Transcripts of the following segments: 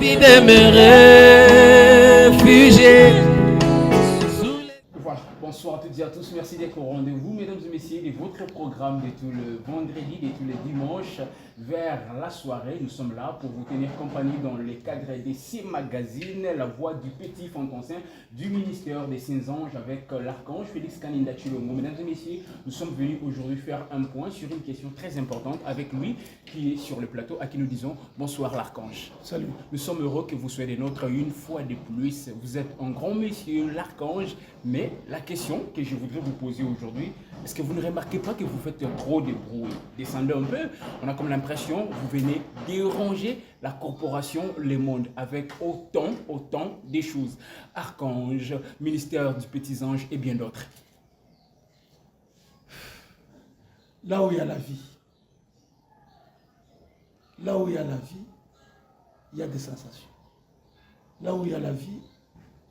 Vie de me réfugier. Voilà, bonsoir à toutes et à tous, merci d'être au rendez-vous, mesdames et messieurs, de votre programme de tout le vendredi, de tous les dimanches, vers la soirée. Nous sommes là pour vous tenir compagnie dans le cadre de ces magazines, La Voix du Petit Fantoncin, du ministère des Saints-Anges avec l'archange Félix Kaninda Chilongo. Mesdames et messieurs, nous sommes venus aujourd'hui faire un point sur une question très importante avec lui qui est sur le plateau, à qui nous disons bonsoir l'archange. Salut. Nous sommes heureux que vous soyez des nôtres une fois de plus. Vous êtes un grand monsieur, l'archange, mais la question que je voudrais vous poser aujourd'hui, est-ce que vous ne remarquez pas que vous faites trop de bruit? Descendez un peu, on a comme l'impression que vous venez déranger la corporation Le Monde avec autant de choses. Archange, ministère du Petit Ange et bien d'autres. Là où il y a la vie, là où il y a la vie, il y a des sensations. Là où il y a la vie,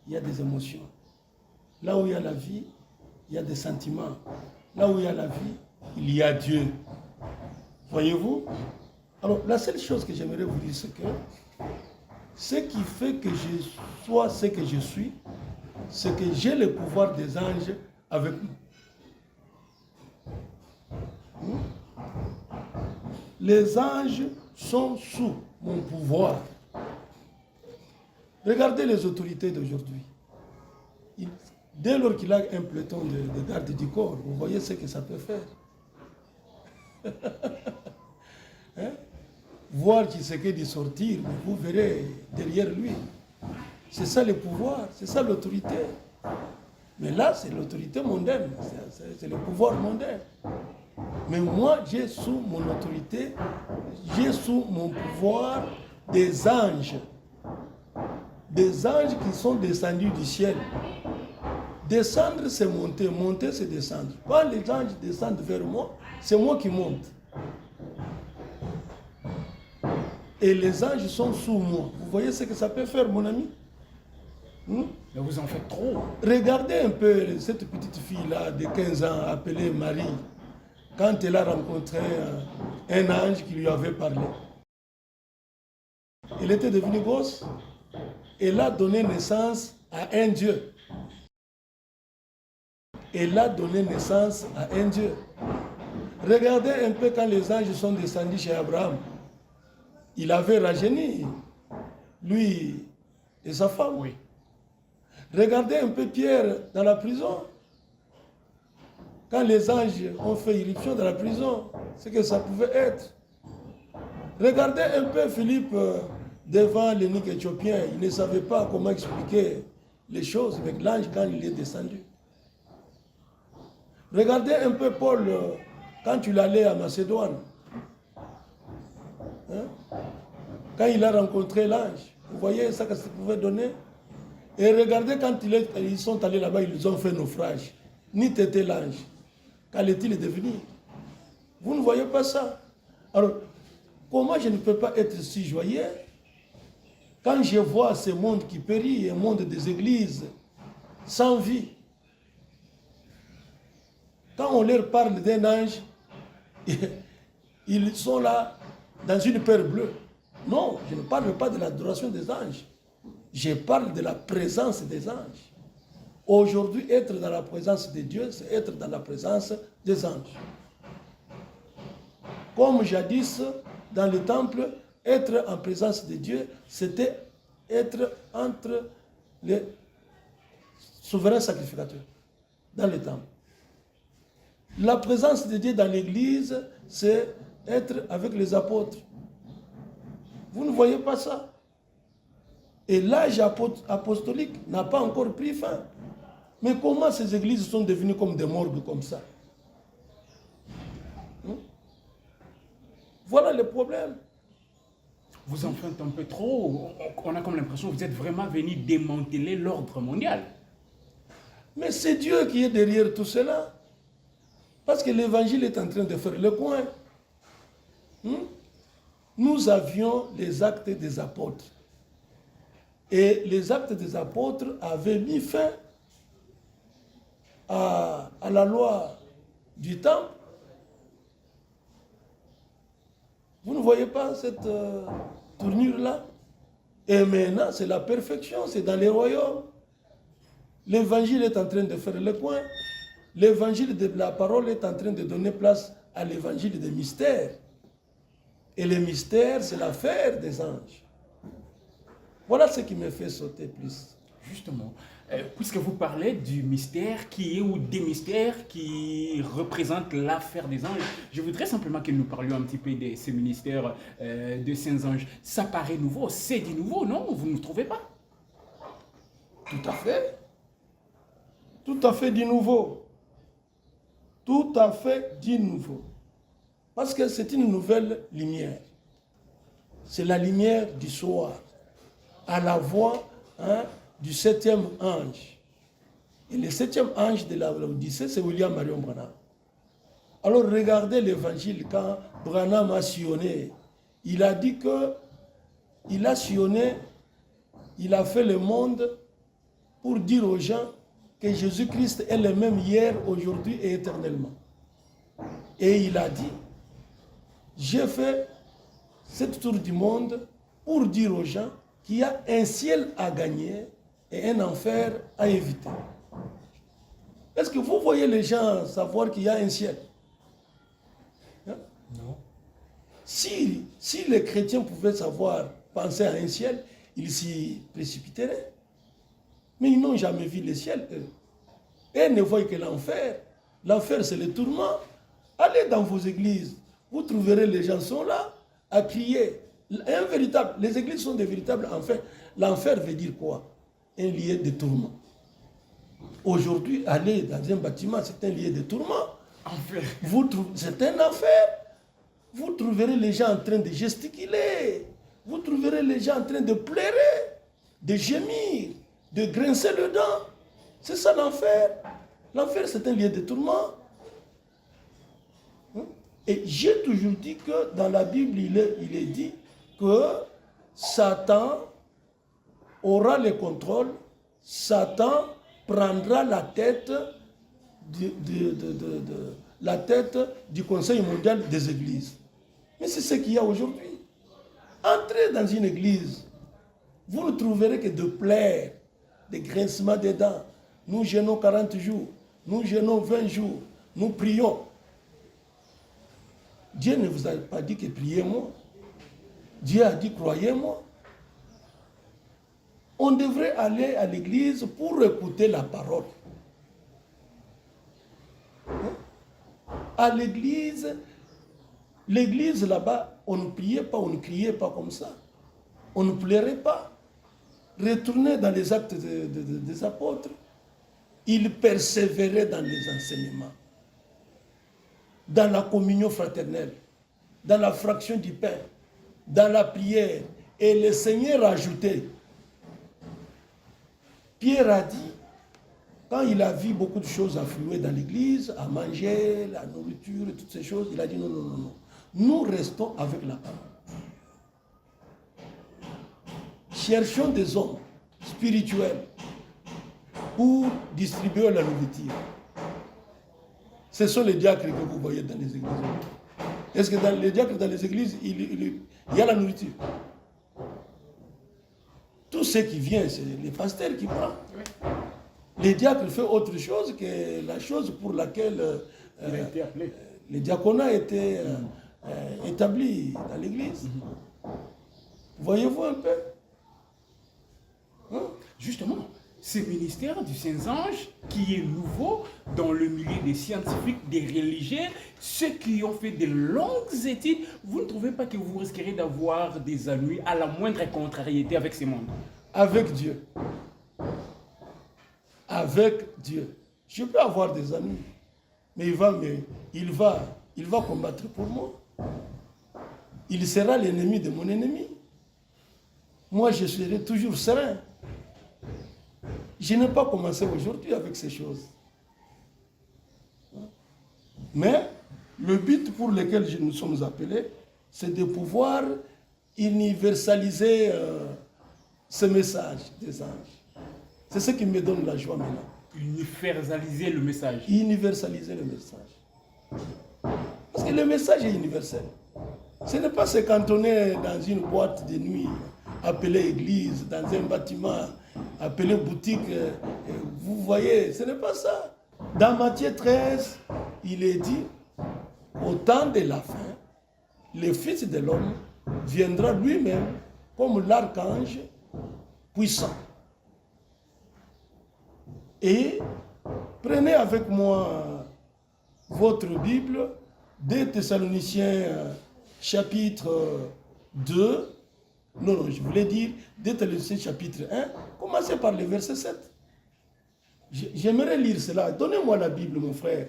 il y a des émotions. Là où il y a la vie, il y a des sentiments. Là où il y a la vie, il y a Dieu. Voyez-vous? Alors, la seule chose que j'aimerais vous dire, c'est que ce qui fait que je sois ce que je suis, c'est que j'ai le pouvoir des anges avec nous. Les anges sont sous mon pouvoir. Regardez les autorités d'aujourd'hui. Dès lors qu'il a un peloton de garde du corps, vous voyez ce que ça peut faire. Hein? Voir Tshisekedi sortir, vous verrez derrière lui. C'est ça le pouvoir, c'est ça l'autorité. Mais là, c'est l'autorité mondaine, c'est le pouvoir mondain. Mais moi, j'ai sous mon autorité, j'ai sous mon pouvoir des anges. Des anges qui sont descendus du ciel. Descendre, c'est monter. Monter, c'est descendre. Quand les anges descendent vers moi, c'est moi qui monte. Et les anges sont sous moi. Vous voyez ce que ça peut faire, mon ami? Mais vous en faites trop. Regardez un peu cette petite fille-là de 15 ans appelée Marie. Quand elle a rencontré un ange qui lui avait parlé. Elle était devenue grosse. Elle a donné naissance à un Dieu. Elle a donné naissance à un Dieu. Regardez un peu quand les anges sont descendus chez Abraham. Il avait rajeuni, lui et sa femme. Oui. Regardez un peu Pierre dans la prison. Quand les anges ont fait irruption dans la prison, ce que ça pouvait être. Regardez un peu Philippe devant l'eunuque éthiopien. Il ne savait pas comment expliquer les choses avec l'ange quand il est descendu. Regardez un peu Paul quand il allait à Macédoine. Hein? Quand il a rencontré l'ange. Vous voyez ça que ça pouvait donner? Et regardez quand ils sont allés là-bas, ils ont fait naufrage. Ni t'étais l'ange. Qu'allait-il devenir? Vous ne voyez pas ça? Alors, comment je ne peux pas être si joyeux quand je vois ce monde qui périt, un monde des églises sans vie? Quand on leur parle d'un ange, ils sont là dans une paire bleue. Non, je ne parle pas de l'adoration des anges. Je parle de la présence des anges. Aujourd'hui, être dans la présence de Dieu, c'est être dans la présence des anges. Comme jadis, dans le temple, être en présence de Dieu, c'était être entre les souverains sacrificateurs, dans le temple. La présence de Dieu dans l'église, c'est être avec les apôtres. Vous ne voyez pas ça? Et l'âge apostolique n'a pas encore pris fin. Mais comment ces églises sont devenues comme des morgues comme ça? Voilà le problème. Vous en faites un peu trop. On a comme l'impression que vous êtes vraiment venu démanteler l'ordre mondial. Mais c'est Dieu qui est derrière tout cela. Parce que l'évangile est en train de faire le coin. Nous avions les actes des apôtres. Et les actes des apôtres avaient mis fin à la loi du temple. Vous ne voyez pas cette tournure-là? Et maintenant, c'est la perfection, c'est dans les royaumes. L'évangile est en train de faire le point. L'évangile de la parole est en train de donner place à l'évangile des mystères. Et les mystères, c'est l'affaire des anges. Voilà ce qui me fait sauter plus. Justement, puisque vous parlez du mystère qui est ou des mystères qui représentent l'affaire des anges, je voudrais simplement que nous parlions un petit peu de ces ministères de saints anges. Ça paraît nouveau, c'est du nouveau, non? Vous ne trouvez pas? Tout à fait. Tout à fait du nouveau. Tout à fait du nouveau. Parce que c'est une nouvelle lumière. C'est la lumière du soir. À la voix du septième ange. Et le septième ange de l'Odyssée, c'est William Marion Branham. Alors regardez l'évangile quand Branham a sillonné. Il a dit que il a sillonné, il a fait le monde pour dire aux gens que Jésus-Christ est le même hier, aujourd'hui et éternellement. Et il a dit, j'ai fait cette tour du monde pour dire aux gens qu'il y a un ciel à gagner et un enfer à éviter. Est-ce que vous voyez les gens savoir qu'il y a un ciel? Hein? Non. Si les chrétiens pouvaient savoir, penser à un ciel, ils s'y précipiteraient. Mais ils n'ont jamais vu le ciel, eux. Et ils ne voient que l'enfer. L'enfer, c'est le tourment. Allez dans vos églises, vous trouverez les gens sont là à crier. Les églises sont des véritables enfers. L'enfer veut dire quoi? Un lieu de tourment. Aujourd'hui, aller dans un bâtiment, c'est un lieu de tourment. C'est un enfer. Vous trouverez les gens en train de gesticuler. Vous trouverez les gens en train de pleurer, de gémir, de grincer le dent. C'est ça l'enfer. L'enfer, c'est un lieu de tourment. Et j'ai toujours dit que dans la Bible, il est dit que Satan aura le contrôle, Satan prendra la tête du Conseil mondial des églises. Mais c'est ce qu'il y a aujourd'hui. Entrez dans une église, vous ne trouverez que de pleurs, des grincements des dents. Nous jeûnons 40 jours, nous jeûnons 20 jours, nous prions. Dieu ne vous a pas dit que priez-moi. Dieu a dit croyez-moi. On devrait aller à l'église pour écouter la parole. À l'église là-bas, on ne priait pas, on ne criait pas comme ça. On ne pleurait pas. Retournez dans les actes des apôtres. Ils persévéraient dans les enseignements, dans la communion fraternelle, dans la fraction du pain, dans la prière. Et le Seigneur a ajouté. Pierre a dit, quand il a vu beaucoup de choses affluer dans l'église, à manger, la nourriture, toutes ces choses, il a dit non, non, non, non. Nous restons avec la parole. Cherchons des hommes spirituels pour distribuer la nourriture. Ce sont les diacres que vous voyez dans les églises. Est-ce que dans les diacres, dans les églises, il y a la nourriture? Tout ce qui vient, c'est les pasteurs qui prennent. Les diacres font autre chose que la chose pour laquelle le diaconat était établi dans l'église. Voyez-vous un peu? Justement, ce ministère du Saint-Ange qui est nouveau dans le milieu des scientifiques, des religieux, ceux qui ont fait de longues études, vous ne trouvez pas que vous risquerez d'avoir des ennuis à la moindre contrariété avec ces mondes? Avec Dieu. Avec Dieu. Je peux avoir des ennuis, mais il va combattre pour moi. Il sera l'ennemi de mon ennemi. Moi, je serai toujours serein. Je n'ai pas commencé aujourd'hui avec ces choses. Mais le but pour lequel nous sommes appelés, c'est de pouvoir universaliser ce message des anges. C'est ce qui me donne la joie maintenant. Universaliser le message. Universaliser le message. Parce que le message est universel. Ce n'est pas se cantonner dans une boîte de nuit appelé église, dans un bâtiment, appelé boutique. Vous voyez, ce n'est pas ça. Dans Matthieu 13, il est dit, au temps de la fin, le Fils de l'homme viendra lui-même comme l'archange puissant. Et prenez avec moi votre Bible, 2 Thessaloniciens chapitre 2. Non, je voulais dire 2 Thessaloniciens chapitre 1. Commencez par le verset 7. J'aimerais lire cela. Donnez-moi la Bible, mon frère.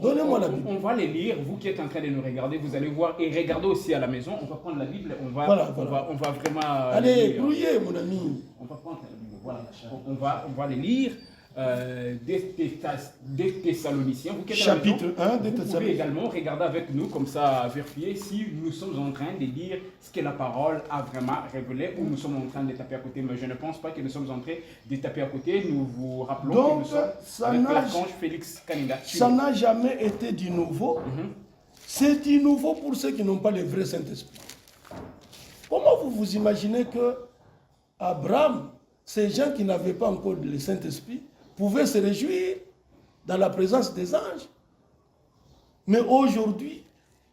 Donnez-moi la Bible. On va les lire. Vous qui êtes en train de nous regarder, vous allez voir. Et regardez aussi à la maison. On va prendre la Bible. On va vraiment. Allez, grouillez, mon ami. On va prendre la Bible. Voilà. On va les lire. Des Thessaloniciens. Vous qui êtes chapitre à la maison, 1 des vous Thessaloniciens. pouvez également regarder avec nous, comme ça, vérifier si nous sommes en train de dire ce que la parole a vraiment révélé ou nous sommes en train de taper à côté. Mais je ne pense pas que nous sommes en train de taper à côté. Nous vous rappelons que nous sommes avec l'archange Félix Kaninga. Ça n'a jamais été du nouveau. C'est du nouveau pour ceux qui n'ont pas le vrai Saint-Esprit. Comment vous vous imaginez que Abraham, ces gens qui n'avaient pas encore le Saint-Esprit, pouvaient se réjouir dans la présence des anges? Mais aujourd'hui,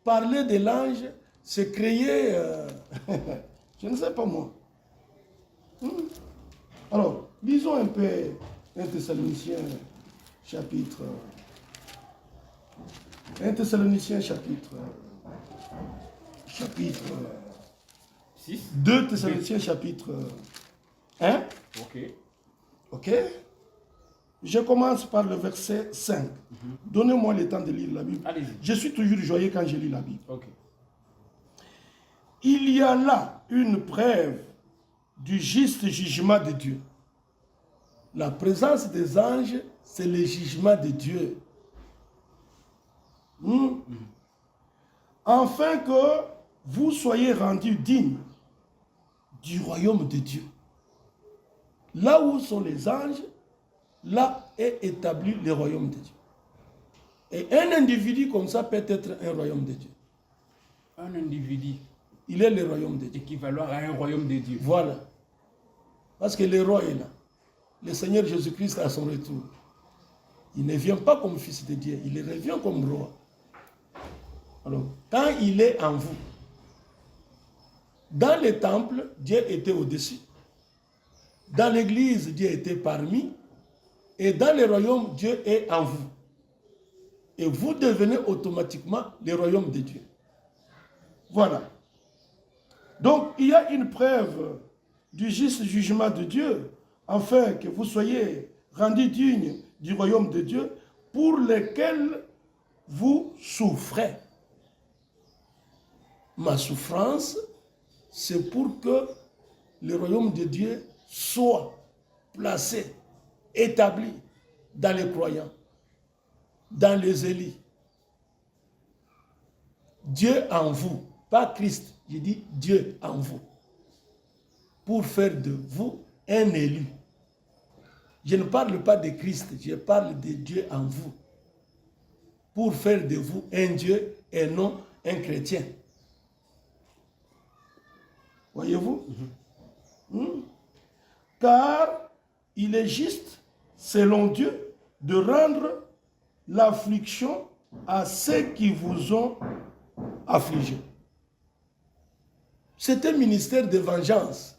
parler de l'ange, c'est créer, je ne sais pas moi. Alors, lisons un peu 1 Thessaloniciens chapitre 6. 2 Thessaloniciens chapitre 1. Ok. Je commence par le verset 5. Donnez-moi le temps de lire la Bible. Allez-y. Je suis toujours joyeux quand je lis la Bible. Ok. Il y a là une preuve du juste jugement de Dieu. La présence des anges, c'est le jugement de Dieu. Afin que vous soyez rendus dignes du royaume de Dieu. Là où sont les anges, là est établi le royaume de Dieu. Et un individu comme ça peut être un royaume de Dieu. Un individu Il est le royaume de Dieu. équivalent à un royaume de Dieu. Voilà. Parce que le roi est là. Le Seigneur Jésus-Christ à son retour. Il ne vient pas comme fils de Dieu, il revient comme roi. Alors, quand il est en vous, dans le temple, Dieu était au-dessus. Dans l'église, Dieu était parmi. Et dans le royaume, Dieu est en vous. Et vous devenez automatiquement le royaume de Dieu. Voilà. Donc, il y a une preuve du juste jugement de Dieu, afin que vous soyez rendus dignes du royaume de Dieu, pour lequel vous souffrez. Ma souffrance, c'est pour que le royaume de Dieu soit placé, établi dans les croyants, dans les élus. Dieu en vous, pas Christ, je dis Dieu en vous, pour faire de vous un élu. Je ne parle pas de Christ, je parle de Dieu en vous, pour faire de vous un Dieu et non un chrétien. Voyez-vous? Car il est juste, selon Dieu, de rendre l'affliction à ceux qui vous ont affligé. C'est un ministère de vengeance.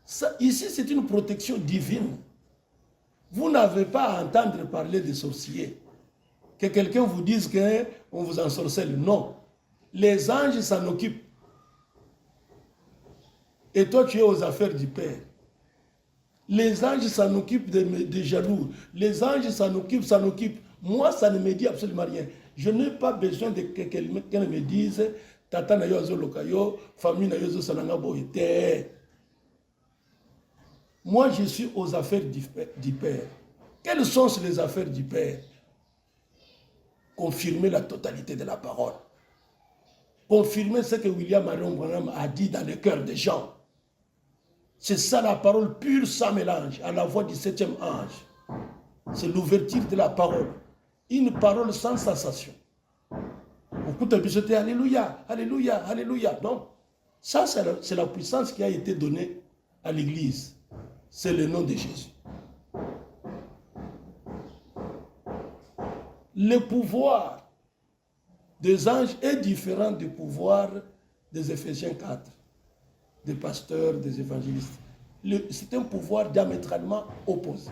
Ça, ici, c'est une protection divine. Vous n'avez pas à entendre parler des sorciers. Que quelqu'un vous dise qu'on vous ensorcelle. Non. Les anges s'en occupent. Et toi, tu es aux affaires du Père. Les anges s'en occupent des jaloux. Les anges s'en occupent. Moi, ça ne me dit absolument rien. Je n'ai pas besoin de que quelqu'un me dise Tata na yo lokayo, famille na yo salanga boite. Moi, je suis aux affaires du Père. Quelles sont les affaires du Père? Confirmer la totalité de la parole. Confirmer ce que William Marion Branham a dit dans le cœur des gens. C'est ça la parole pure sans mélange, à la voix du 7e ange. C'est l'ouverture de la parole. Une parole sans sensation. Vous Écoute, c'était Alléluia, Alléluia, Alléluia. Donc, ça, c'est la puissance qui a été donnée à l'Église. C'est le nom de Jésus. Le pouvoir des anges est différent du pouvoir des Éphésiens 4, des pasteurs, des évangélistes. C'est un pouvoir diamétralement opposé.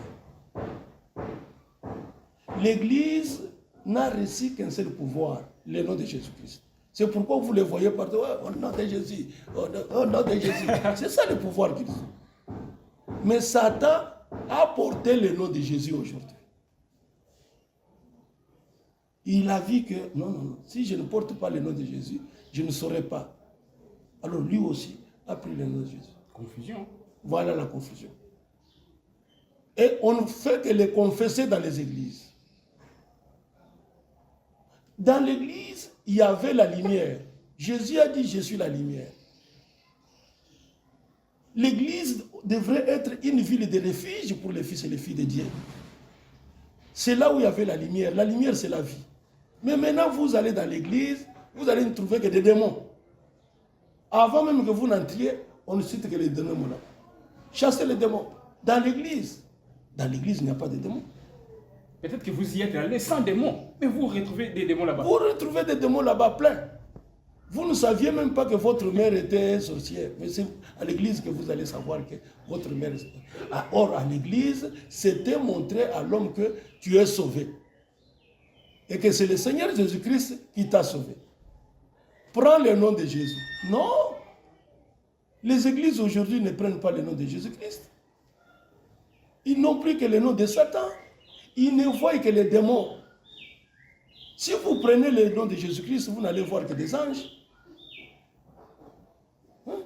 L'Église n'a reçu qu'un seul pouvoir, le nom de Jésus-Christ. C'est pourquoi vous le voyez partout, au nom de Jésus, au nom de Jésus. C'est ça le pouvoir qu'ils ont. Mais Satan a porté le nom de Jésus aujourd'hui. Il a vu que, non, si je ne porte pas le nom de Jésus, je ne saurais pas. Alors lui aussi a pris le nom de Jésus. Confusion. Voilà la confusion. Et on ne fait que les confesser dans les églises. Dans l'église, il y avait la lumière. Jésus a dit, je suis la lumière. L'église devrait être une ville de refuge pour les fils et les filles de Dieu. C'est là où il y avait la lumière. La lumière, c'est la vie. Mais maintenant, vous allez dans l'église, vous allez ne trouver que des démons. Avant même que vous n'entriez, on ne cite que les démons là. Chassez les démons. Dans l'église, il n'y a pas de démons. Peut-être que vous y êtes allé sans démons, mais vous retrouvez des démons là-bas. Vous retrouvez des démons là-bas plein. Vous ne saviez même pas que votre mère était sorcière. Mais c'est à l'église que vous allez savoir que votre mère est sorcière. Or, à l'église, c'était montrer à l'homme que tu es sauvé. Et que c'est le Seigneur Jésus-Christ qui t'a sauvé. Prends le nom de Jésus. Non. Les églises aujourd'hui ne prennent pas le nom de Jésus-Christ. Ils n'ont pris que le nom de Satan. Ils ne voient que les démons. Si vous prenez le nom de Jésus-Christ, vous n'allez voir que des anges. Hein?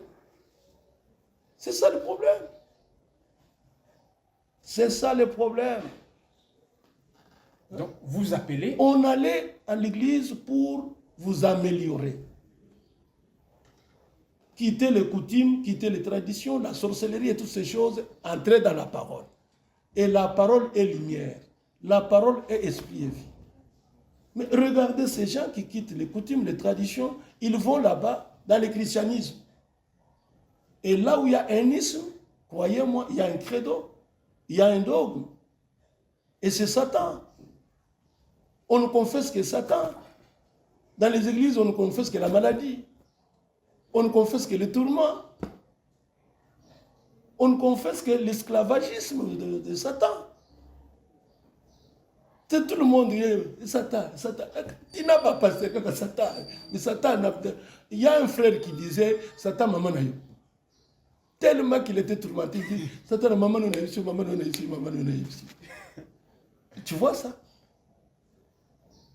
C'est ça le problème. C'est ça le problème. Donc, vous appelez... On allait à l'église pour vous améliorer. Quitter les coutumes, quitter les traditions, la sorcellerie et toutes ces choses, entrer dans la parole. Et la parole est lumière. La parole est esprit et vie. Mais regardez ces gens qui quittent les coutumes, les traditions, ils vont là-bas dans le christianisme. Et là où il y a un isme, croyez-moi, il y a un credo, il y a un dogme. Et c'est Satan. On ne confesse que Satan. Dans les églises, on ne confesse que la maladie. On ne confesse que le tourment. On ne confesse que l'esclavagisme de Satan. Tout le monde dit Satan, Satan. Il n'a pas passé que Satan. Mais Satan, il y a un frère qui disait Satan, maman n'a eu. Tellement qu'il était tourmenté, il dit Satan, maman n'a eu ici, maman n'a eu ici, maman n'a eu ici. Tu vois ça?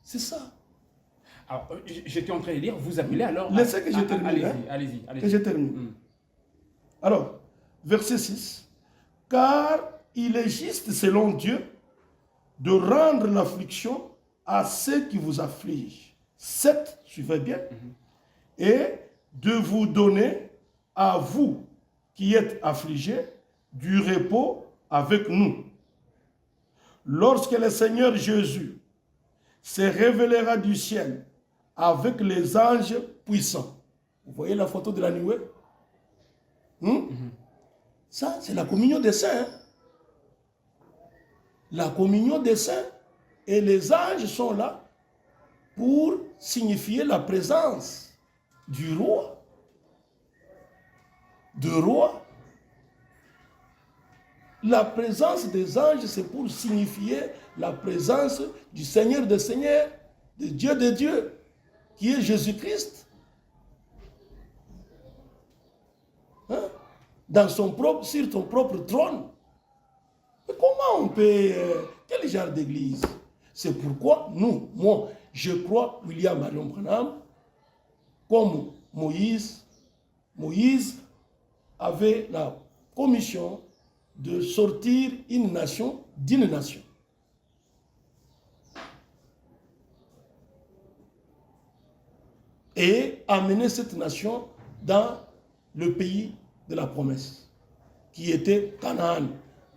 C'est ça. Alors, j'étais en train de lire, vous appelez alors... Laissez que je termine. Allez-y. Que je termine. Alors, verset 6. Car il est juste selon Dieu de rendre l'affliction à ceux qui vous affligent. 7, suivez bien. Et de vous donner à vous qui êtes affligés du repos avec nous. Lorsque le Seigneur Jésus se révélera du ciel avec les anges puissants. Vous voyez la photo de la nuée? Ça, c'est la communion des saints. Hein? La communion des saints. Et les anges sont là pour signifier la présence du roi. La présence des anges, c'est pour signifier la présence du Seigneur des Seigneurs, de Dieu, qui est Jésus-Christ. Hein? Sur son propre trône. Mais comment on peut... quel genre d'église? C'est pourquoi moi, je crois William Marion Branham, comme Moïse avait la commission de sortir une nation d'une nation. Et amener cette nation dans le pays de la promesse, qui était Canaan,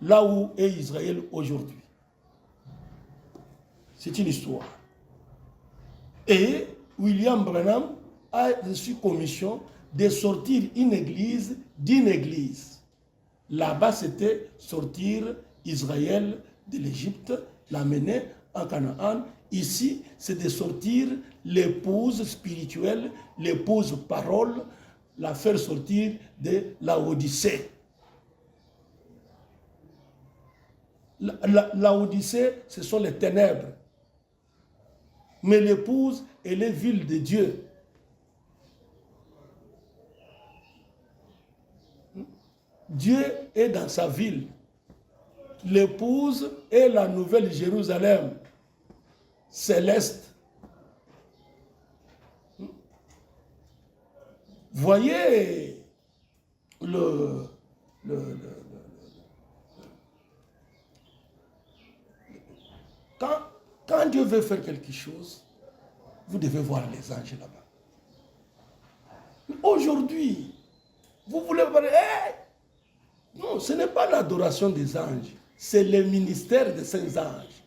là où est Israël aujourd'hui. C'est une histoire. Et William Branham a reçu commission de sortir une église d'une église. Là-bas, c'était sortir Israël de l'Égypte, l'amener en Canaan. Ici, c'est de sortir l'épouse spirituelle, l'épouse parole, la faire sortir de la Odyssée. La Odyssée, ce sont les ténèbres. Mais l'épouse, elle est ville de Dieu. Dieu est dans sa ville. L'épouse est la nouvelle Jérusalem, céleste. Voyez quand Dieu veut faire quelque chose, vous devez voir les anges là-bas. Aujourd'hui, vous voulez voir... Non, ce n'est pas l'adoration des anges, c'est le ministère de ces anges.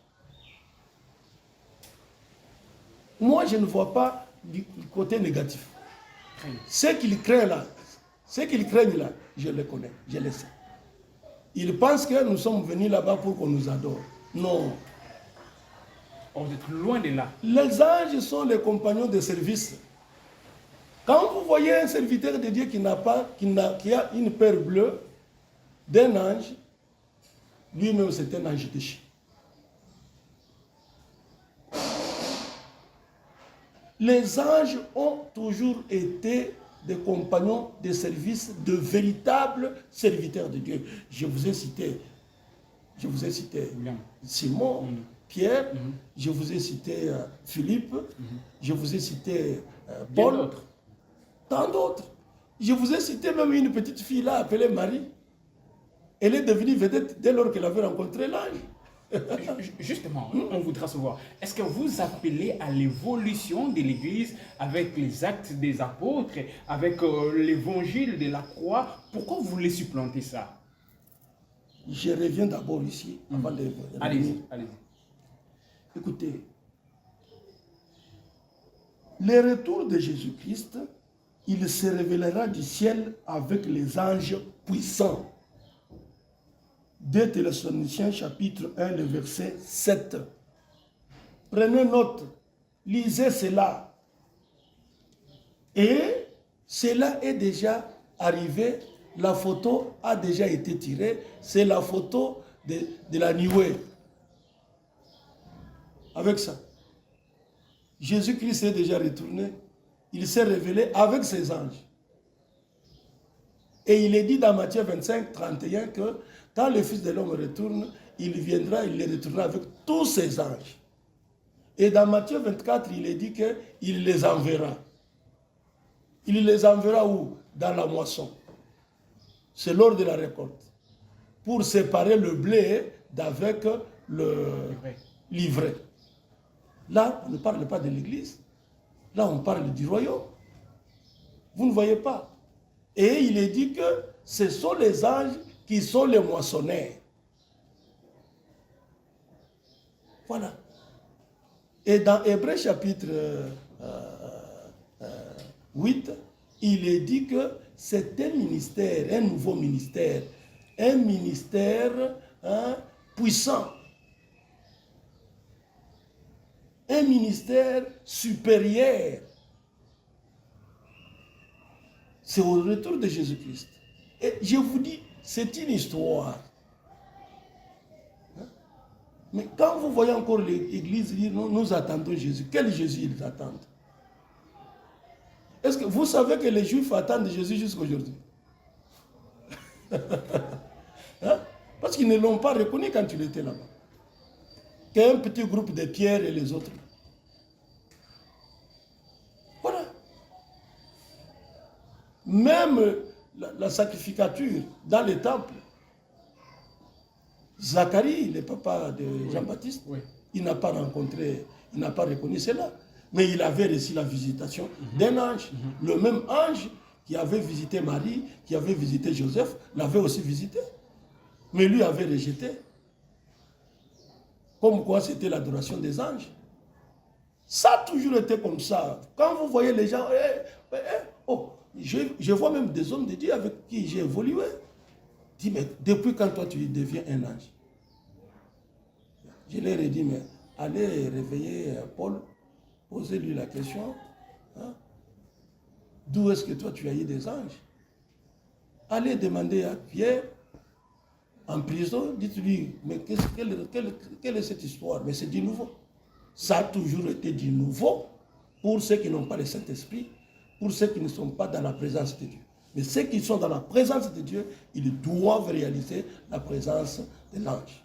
Moi, je ne vois pas du côté négatif. Ce qu'ils craignent là, je les connais, je les sais. Ils pensent que nous sommes venus là-bas pour qu'on nous adore. Non. On est loin de là. Les anges sont les compagnons de service. Quand vous voyez un serviteur de Dieu qui a une paire bleue d'un ange, lui-même c'est un ange déchu. Les anges ont toujours été des compagnons de service, de véritables serviteurs de Dieu. Je vous ai cité Simon, Pierre, je vous ai cité Philippe, je vous ai cité Paul, tant d'autres. Je vous ai cité même une petite fille là appelée Marie. Elle est devenue vedette dès lors qu'elle avait rencontré l'ange. Justement, on voudra savoir, est-ce que vous appelez à l'évolution de l'Église avec les actes des apôtres, avec l'évangile de la croix? Pourquoi vous voulez supplanter ça? Je reviens d'abord ici, avant de... Allez-y, allez-y. Écoutez, le retour de Jésus-Christ, il se révélera du ciel avec les anges puissants. 2 Thessaloniciens chapitre 1, le verset 7. Prenez note, lisez cela. Et cela est déjà arrivé, la photo a déjà été tirée, c'est la photo de la nuée. Avec ça, Jésus-Christ est déjà retourné, il s'est révélé avec ses anges. Et il est dit dans Matthieu 25, 31 que quand le Fils de l'homme retourne, il viendra, il les retournera avec tous ses anges. Et dans Matthieu 24, il est dit qu'il les enverra. Il les enverra où? Dans la moisson. C'est lors de la récolte. Pour séparer le blé d'avec l'ivraie. Là, on ne parle pas de l'Église. Là, on parle du royaume. Vous ne voyez pas. Et il est dit que ce sont les anges qui sont les moissonneurs. Voilà. Et dans Hébreux chapitre 8, il est dit que c'est un ministère, un nouveau ministère, un ministère puissant, un ministère supérieur. C'est au retour de Jésus-Christ. Et je vous dis, c'est une histoire. Mais quand vous voyez encore l'Église dire, nous attendons Jésus, quel Jésus ils attendent? Est-ce que vous savez que les Juifs attendent Jésus jusqu'à aujourd'hui? Parce qu'ils ne l'ont pas reconnu quand il était là-bas. Qu'un petit groupe de Pierre et les autres. Voilà. Même la sacrificature dans les temples, Zacharie, le papa de Jean-Baptiste, il n'a pas rencontré, il n'a pas reconnu cela. Mais il avait reçu la visitation d'un ange. Le même ange qui avait visité Marie, qui avait visité Joseph, l'avait aussi visité. Mais lui avait rejeté. Comme quoi c'était l'adoration des anges. Ça a toujours été comme ça. Quand vous voyez les gens, je vois même des hommes de Dieu avec qui j'ai évolué. Dis, mais depuis quand toi tu deviens un ange? Je leur ai dit, mais allez réveiller Paul, posez-lui la question. Hein? D'où est-ce que toi tu as eu des anges? Allez demander à Pierre, en prison, dites-lui, mais quelle est cette histoire? Mais c'est du nouveau. Ça a toujours été du nouveau pour ceux qui n'ont pas le Saint-Esprit, pour ceux qui ne sont pas dans la présence de Dieu. Mais ceux qui sont dans la présence de Dieu, ils doivent réaliser la présence de l'ange.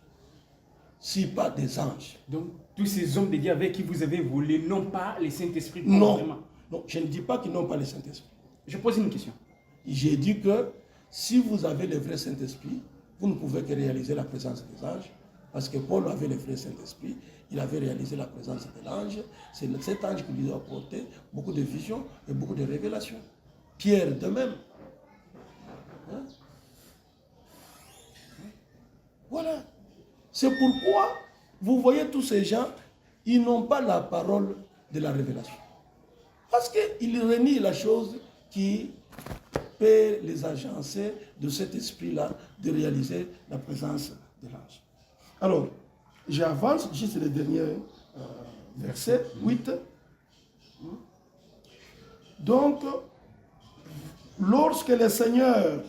Si pas des anges. Donc, tous ces hommes de Dieu avec qui vous avez évolué n'ont pas le Saint-Esprit? Non. Non, je ne dis pas qu'ils n'ont pas le Saint-Esprit. Je pose une question. J'ai dit que si vous avez le vrai Saint-Esprit, vous ne pouvez que réaliser la présence des anges. Parce que Paul avait le vrai Saint-Esprit, il avait réalisé la présence de l'ange. C'est cet ange qui lui a apporté beaucoup de visions et beaucoup de révélations. Pierre de même. Hein? Voilà. C'est pourquoi vous voyez tous ces gens, ils n'ont pas la parole de la révélation. Parce qu'ils renient la chose qui peut les agencer de cet esprit-là de réaliser la présence de l'ange. Alors, j'avance, juste le dernier verset, 8. Donc, lorsque le Seigneur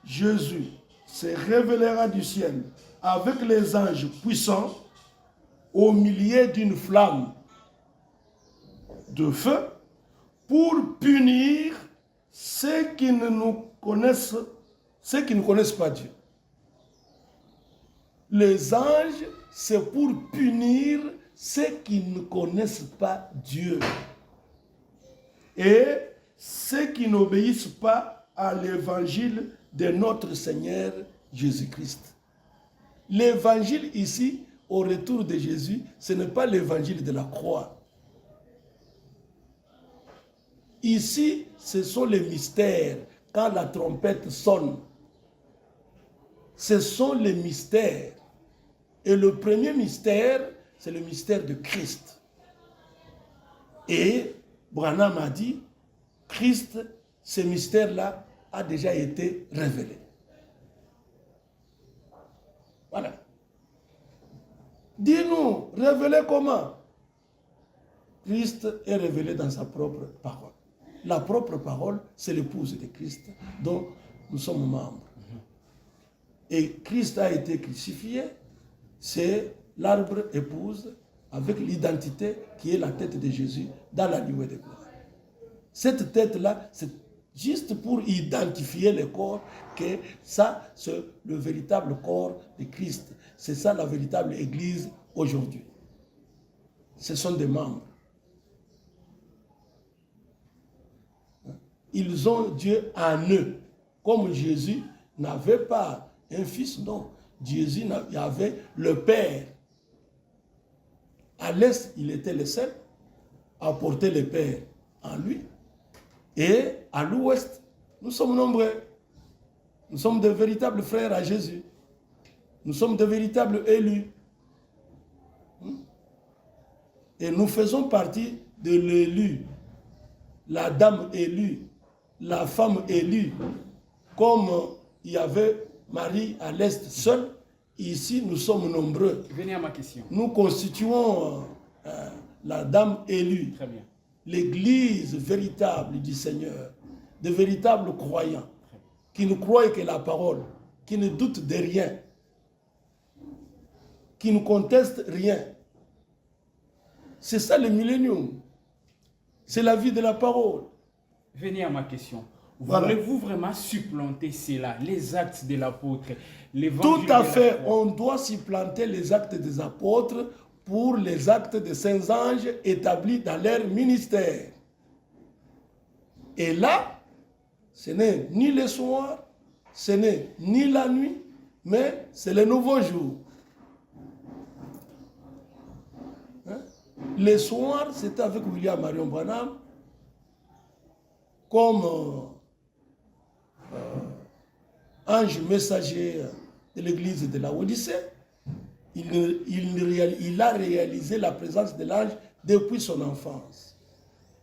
Jésus se révélera du ciel avec les anges puissants au milieu d'une flamme de feu pour punir ceux qui ne connaissent pas Dieu. Les anges, c'est pour punir ceux qui ne connaissent pas Dieu et ceux qui n'obéissent pas à l'évangile de notre Seigneur Jésus-Christ. L'évangile ici, au retour de Jésus, ce n'est pas l'évangile de la croix. Ici, ce sont les mystères. Quand la trompette sonne, ce sont les mystères. Et le premier mystère, c'est le mystère de Christ. Et Branham a dit, Christ, ce mystère-là a déjà été révélé. Voilà. Dis-nous, révélé comment? Christ est révélé dans sa propre parole. La propre parole, c'est l'épouse de Christ, dont nous sommes membres. Et Christ a été crucifié, c'est l'arbre épouse avec l'identité qui est la tête de Jésus dans la nuée de gloire. Cette tête-là, c'est juste pour identifier le corps, que ça, c'est le véritable corps de Christ. C'est ça la véritable Église aujourd'hui. Ce sont des membres. Ils ont Dieu en eux. Comme Jésus n'avait pas un fils, non. Jésus avait le Père. À l'est, il était le seul à porter le Père en lui. Et à l'ouest, nous sommes nombreux. Nous sommes de véritables frères à Jésus. Nous sommes de véritables élus. Et nous faisons partie de l'élu. La dame élue, la femme élue. Comme il y avait Marie à l'est seule, ici nous sommes nombreux. Venez à ma question. Nous constituons la dame élue. Très bien. L'église véritable du Seigneur, de véritables croyants, qui ne croient que la parole, qui ne doutent de rien, qui ne contestent rien. C'est ça le millénium. C'est la vie de la parole. Venez à ma question. Voilà. Voulez-vous vraiment supplanter cela, les actes de l'apôtre, l'évangile? Tout à fait. On doit supplanter les actes des apôtres pour les actes des saints anges établis dans leur ministère. Et là, ce n'est ni le soir, ce n'est ni la nuit, mais c'est le nouveau jour. Hein? Le soir, c'était avec William Marion Branham, comme ange messager de l'église de la Odyssée. Il a réalisé la présence de l'ange depuis son enfance.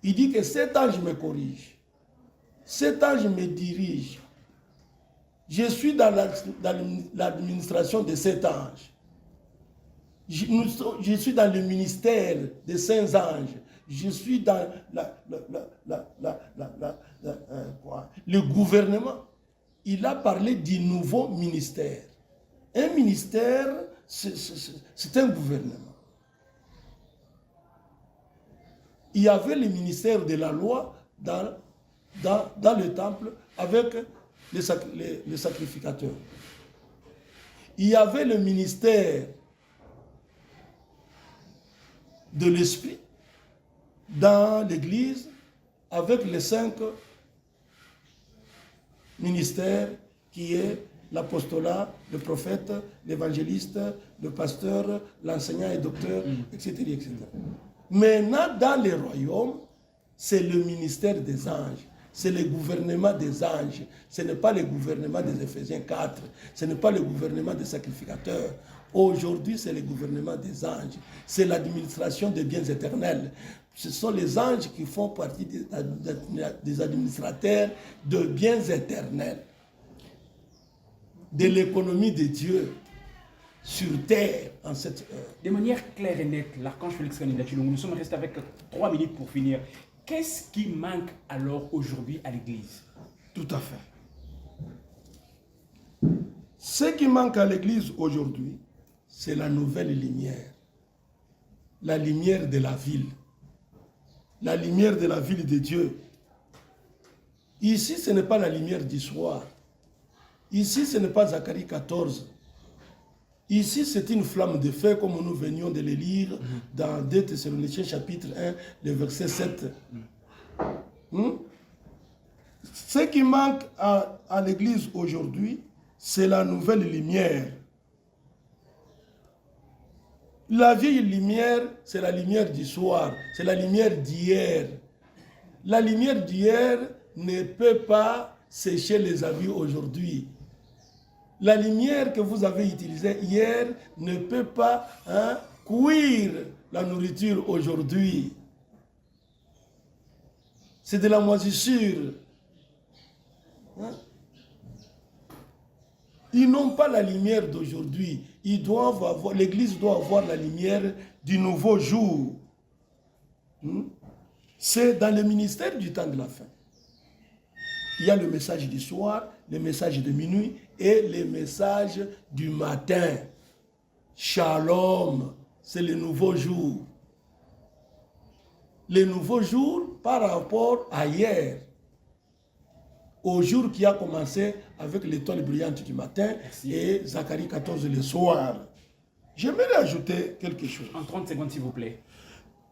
Il dit que cet ange me corrige, cet ange me dirige. Je suis dans l'administration de cet ange. Je suis dans le ministère des saints anges. Je suis dans le gouvernement. Il a parlé du nouveau ministère. Un ministère, c'est un gouvernement. Il y avait le ministère de la loi dans le temple avec les sacrificateurs. Il y avait le ministère de l'esprit dans l'église avec les 5 ministères qui est l'apostolat, le prophète, l'évangéliste, le pasteur, l'enseignant et docteur, etc., etc. Maintenant, dans les royaumes, c'est le ministère des anges, c'est le gouvernement des anges. Ce n'est pas le gouvernement des Éphésiens 4, ce n'est pas le gouvernement des sacrificateurs. Aujourd'hui, c'est le gouvernement des anges, c'est l'administration des biens éternels. Ce sont les anges qui font partie des administrateurs de biens éternels, de l'économie de Dieu sur terre en cette heure. De manière claire et nette, l'archange Félix Kaninda Tshilongo, nous sommes restés avec 3 minutes pour finir. Qu'est-ce qui manque alors aujourd'hui à l'Église? Tout à fait. Ce qui manque à l'Église aujourd'hui, c'est la nouvelle lumière. La lumière de la ville. La lumière de la ville de Dieu. Ici, ce n'est pas la lumière du soir. Ici, ce n'est pas Zacharie 14. Ici, c'est une flamme de feu, comme nous venions de le lire dans 2 Thessaloniciens chapitre 1, le verset 7. Ce qui manque à l'Église aujourd'hui, c'est la nouvelle lumière. La vieille lumière, c'est la lumière du soir, c'est la lumière d'hier. La lumière d'hier ne peut pas sécher les habits aujourd'hui. La lumière que vous avez utilisée hier ne peut pas cuire la nourriture aujourd'hui. C'est de la moisissure. Ils n'ont pas la lumière d'aujourd'hui. L'Église doit avoir la lumière du nouveau jour. C'est dans le ministère du temps de la fin. Il y a le message du soir, le message de minuit et le message du matin. Shalom, c'est le nouveau jour. Le nouveau jour par rapport à hier. Au jour qui a commencé avec l'étoile brillante du matin. Merci. Et Zacharie 14 le soir. J'aimerais ajouter quelque chose. En 30 secondes, s'il vous plaît.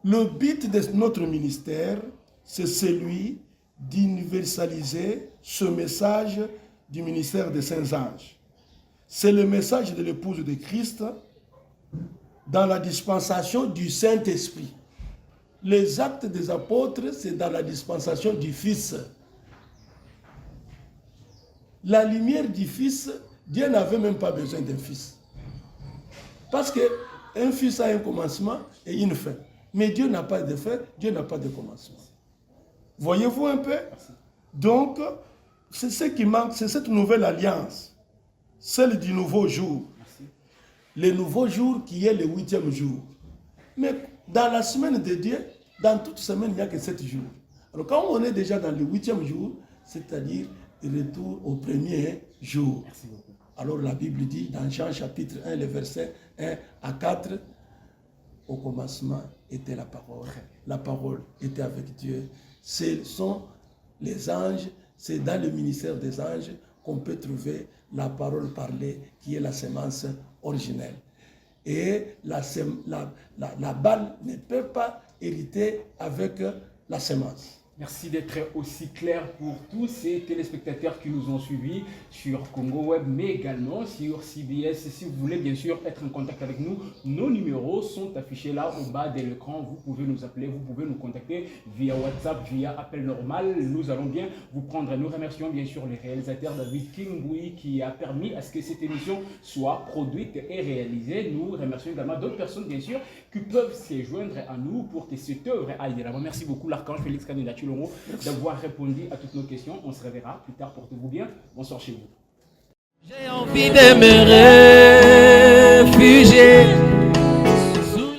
Le but de notre ministère, c'est celui d'universaliser ce message du ministère des saints anges. C'est le message de l'épouse de Christ dans la dispensation du Saint-Esprit. Les actes des apôtres, c'est dans la dispensation du Fils. La lumière du Fils, Dieu n'avait même pas besoin d'un Fils. Parce qu'un Fils a un commencement et une fin. Mais Dieu n'a pas de fin, Dieu n'a pas de commencement. Voyez-vous un peu? Donc, c'est ce qui manque, c'est cette nouvelle alliance, celle du nouveau jour. Le nouveau jour qui est le 8e jour. Mais dans la semaine de Dieu, dans toute semaine, il n'y a que 7 jours. Alors quand on est déjà dans le 8e jour, c'est-à-dire retour au premier jour. Merci beaucoup. Alors la Bible dit dans Jean chapitre 1, les versets 1 à 4, au commencement était la parole était avec Dieu. Ce sont les anges, c'est dans le ministère des anges qu'on peut trouver la parole parlée qui est la sémence originelle. Et la balle ne peut pas hériter avec la sémence. Merci d'être aussi clair pour tous ces téléspectateurs qui nous ont suivis sur Congo Web, mais également sur CBS. Si vous voulez bien sûr être en contact avec nous, nos numéros sont affichés là au bas de l'écran. Vous pouvez nous appeler, vous pouvez nous contacter via WhatsApp, via appel normal. Nous allons bien vous prendre. Nous remercions bien sûr les réalisateurs David Kingboui qui a permis à ce que cette émission soit produite et réalisée. Nous remercions également d'autres personnes bien sûr qui peuvent se joindre à nous pour que cette œuvre aille de l'avant. Merci beaucoup l'Archange Félix Kanina Chilongo d'avoir répondu à toutes nos questions. On se reverra plus tard. Portez-vous bien. Bonsoir chez vous. J'ai envie d'aimer.